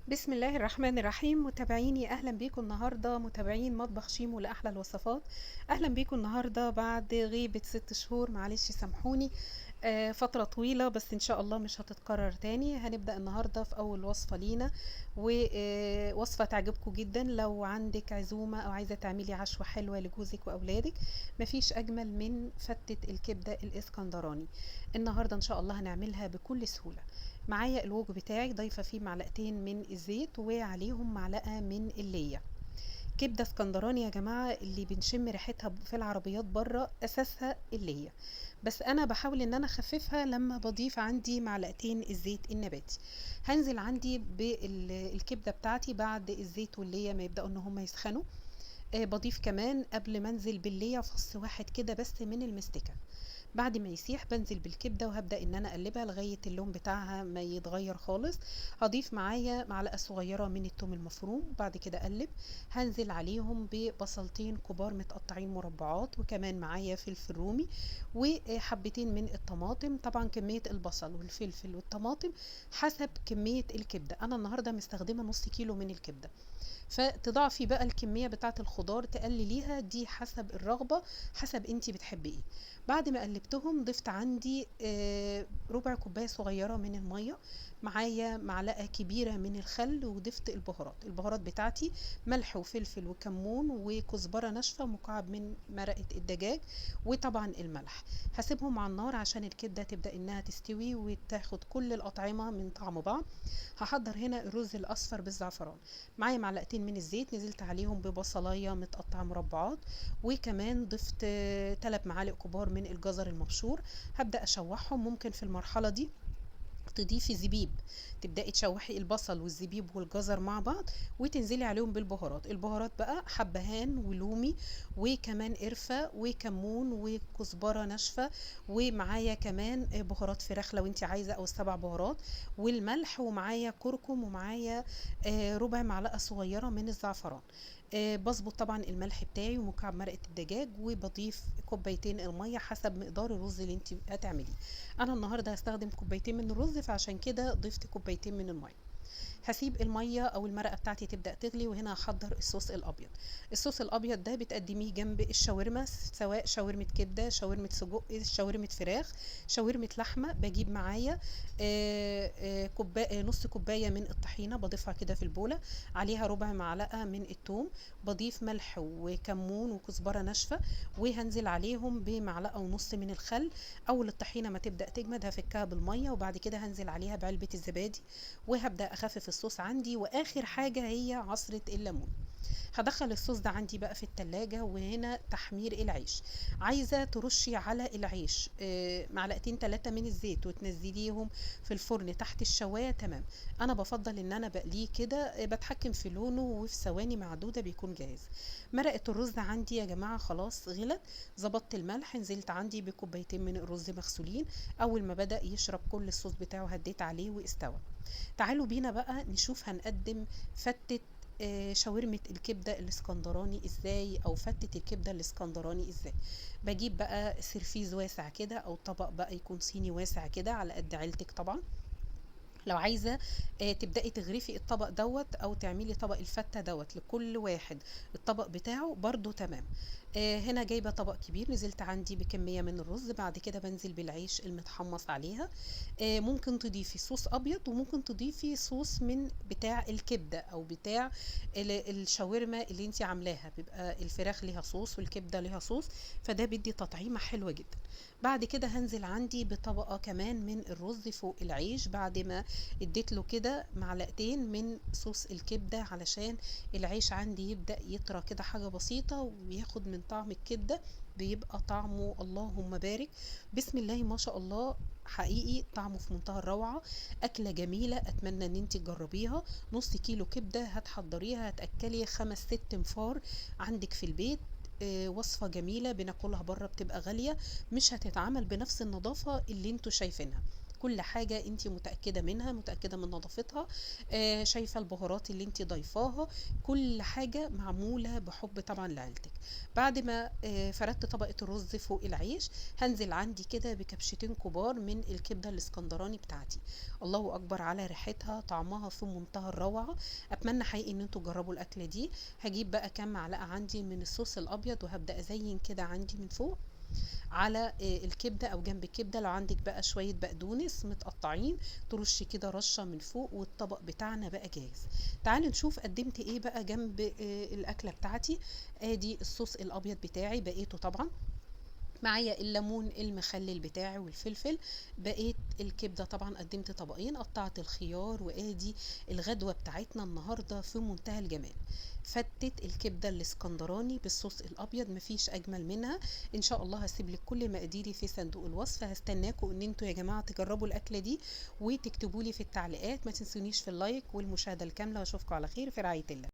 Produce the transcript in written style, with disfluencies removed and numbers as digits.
بسم الله الرحمن الرحيم. متابعيني اهلا بيكم النهارده، متابعين مطبخ شيمو لاحلى الوصفات. اهلا بيكم النهارده بعد غيبه 6 شهور، معلش سامحوني. فتره طويله بس ان شاء الله مش هتتكرر تاني. هنبدا النهارده في اول وصفه لينا، ووصفه تعجبكم جدا لو عندك عزومه او عايزه تعملي عشوه حلوه لجوزك واولادك. مفيش اجمل من فتة الكبده الاسكندراني. النهارده ان شاء الله هنعملها بكل سهوله. معايا الوج بتاعي، ضايفه فيه معلقتين من الزيت وعليهم معلقه من اللية. كبده اسكندراني يا جماعه، اللي بنشم ريحتها في العربيات بره اساسها اللية، بس انا بحاول ان انا اخففها لما بضيف عندي معلقتين الزيت النباتي. هنزل عندي بالكبده بتاعتي بعد الزيت واللية ما يبداوا ان هم يسخنوا. بضيف كمان قبل ما انزل باللية فص واحد كده بس من المستكة. بعد ما يسيح بنزل بالكبده وهبدا ان انا اقلبها لغايه اللون بتاعها ما يتغير خالص. هضيف معايا معلقه صغيره من الثوم المفروم، بعد كده اقلب. هنزل عليهم ببصلتين كبار متقطعين مربعات، وكمان معايا فلفل رومي وحبتين من الطماطم. طبعا كميه البصل والفلفل والطماطم حسب كميه الكبده، انا النهارده مستخدمه نص كيلو من الكبده. فتضاعفي بقى الكمية بتاعة الخضار، تقلليها دي حسب الرغبة، حسب انتي بتحبي ايه. بعد ما قلبتهم ضفت عندي ربع كوباية صغيرة من المية، معايا معلقة كبيرة من الخل، وضفت البهارات بتاعتي: ملح وفلفل وكمون وكزبرة ناشفة مكعب من مرقة الدجاج، وطبعا الملح. هسيبهم على النار عشان الكبدة تبدأ انها تستوي وتاخد كل الأطعمة من طعم بعض. هحضر هنا الرز الأصفر بالزعفران. معايا معلقتين من الزيت نزلت عليهم ببصلايه متقطعه مربعات، وكمان ضفت 3 معالق كبار من الجزر المبشور. هبدأ اشوحهم. ممكن في المرحله دي تضيفي زبيب، تبدأي تشوحي البصل والزبيب والجزر مع بعض وتنزلي عليهم بالبهارات. البهارات بقى حبهان ولومي، وكمان قرفة وكمون وكزبرة ناشفة، ومعايا كمان بهارات فراخ لو انت عايزة، او ال7 بهارات، والملح، ومعايا كركم، ومعايا ربع معلقة صغيرة من الزعفران. بظبط طبعا الملح بتاعي ومكعب مرقة الدجاج، وبضيف كوبايتين المية حسب مقدار الرز اللي انت هتعمليه. انا النهارده هستخدم كوبايتين من الرز، فعشان كده ضفت كوبايتين من الميه. هسيب الميه او المرقه بتاعتي تبدا تغلي، وهنا هحضر الصوص الابيض. الصوص الابيض ده بتقدميه جنب الشاورما، سواء شاورمه كبده، شاورمه سجق، شاورمه فراخ، شاورمه لحمه. بجيب معايا نص كوبايه من الطحينه، بضيفها كده في البوله، عليها ربع معلقه من الثوم، بضيف ملح وكمون وكزبره ناشفه، وهنزل عليهم بمعلقه ونص من الخل. اول الطحينه ما تبدا تجمد هفكها بالميه، وبعد كده هنزل عليها بعلبه الزبادي، وهبدأ أخفف الصوص عندي. وآخر حاجة هي عصرة الليمون. هدخل الصوص ده عندي بقى في التلاجة. وهنا تحمير العيش: عايزة ترشي على العيش معلقتين 3 من الزيت وتنزليهم في الفرن تحت الشواية، تمام. أنا بفضل إن أنا بقليه كده، بتحكم في لونه وفي ثواني معدودة بيكون جاهز. مرقة الرز عندي يا جماعة خلاص غلت. ظبطت الملح، نزلت عندي بكوبايتين من الرز مغسولين. أول ما بدأ يشرب كل الصوص بتاعه هديت عليه واستوى. تعالوا بينا بقى نشوف هنقدم فتة شاورمة الكبدة الاسكندراني ازاي، او فتة الكبدة الاسكندراني ازاي. بجيب بقى سرفيز واسع كده، او طبق بقى يكون صيني واسع كده على قد عيلتك طبعا. لو عايزة تبدأي تغرفي الطبق دوت، او تعملي طبق الفتة دوت لكل واحد الطبق بتاعه برضو، تمام. هنا جايبة طبق كبير، نزلت عندي بكمية من الرز، بعد كده بنزل بالعيش المتحمص عليها. ممكن تضيفي صوص ابيض، وممكن تضيفي صوص من بتاع الكبدة او بتاع الشاورما اللي انت عاملاها، بيبقى الفراخ ليها صوص والكبدة ليها صوص، فده بيدي تطعيمة حلوة جدا. بعد كده هنزل عندي بطبقة كمان من الرز فوق العيش، بعد ما اديت له كده معلقتين من صوص الكبدة علشان العيش عندي يبدأ يطرى كده حاجة بسيطة وياخد من طعم الكبدة، بيبقى طعمه اللهم بارك، بسم الله ما شاء الله. حقيقي طعمه في منتهى الروعة. أكلة جميلة، أتمنى إن انت تجربيها. نص كيلو كبدة هتحضريها هتأكلي 5 6 انفار عندك في البيت. وصفة جميلة، بناكلها بره بتبقى غالية، مش هتتعمل بنفس النظافة اللي انتوا شايفينها. كل حاجة انت متأكدة منها، متأكدة من نظافتها، شايفة البهارات اللي انت ضايفاها، كل حاجة معمولة بحب طبعا لعيلتك. بعد ما فردت طبقة الرز فوق العيش، هنزل عندي كده بكبشتين كبار من الكبدة الاسكندراني بتاعتي. الله اكبر على ريحتها، طعمها في منتهى الروعة. اتمنى حقيقي ان انتوا تجربوا الاكلة دي. هجيب بقى كام معلقة عندي من الصوص الابيض، وهبدأ ازين كده عندي من فوق على الكبده او جنب الكبده. لو عندك بقى شويه بقدونس متقطعين، ترش كده رشه من فوق، والطبق بتاعنا بقى جاهز. تعالوا نشوف قدمت ايه بقى جنب الاكله بتاعتي. ادي الصوص الابيض بتاعي بقيته طبعا، معايا الليمون المخلل بتاعي والفلفل. بقيت الكبده طبعا قدمت طبقين، قطعت الخيار، وادي الغدوه بتاعتنا النهارده في منتهى الجمال. فتت الكبده الاسكندراني بالصوص الابيض، مفيش اجمل منها. ان شاء الله هسيب لك كل مقاديري في صندوق الوصف. هستناكم ان انتوا يا جماعه تجربوا الاكله دي، وتكتبوا لي في التعليقات. ما تنسونيش في اللايك والمشاهده الكامله، واشوفكم على خير في رعايه الله.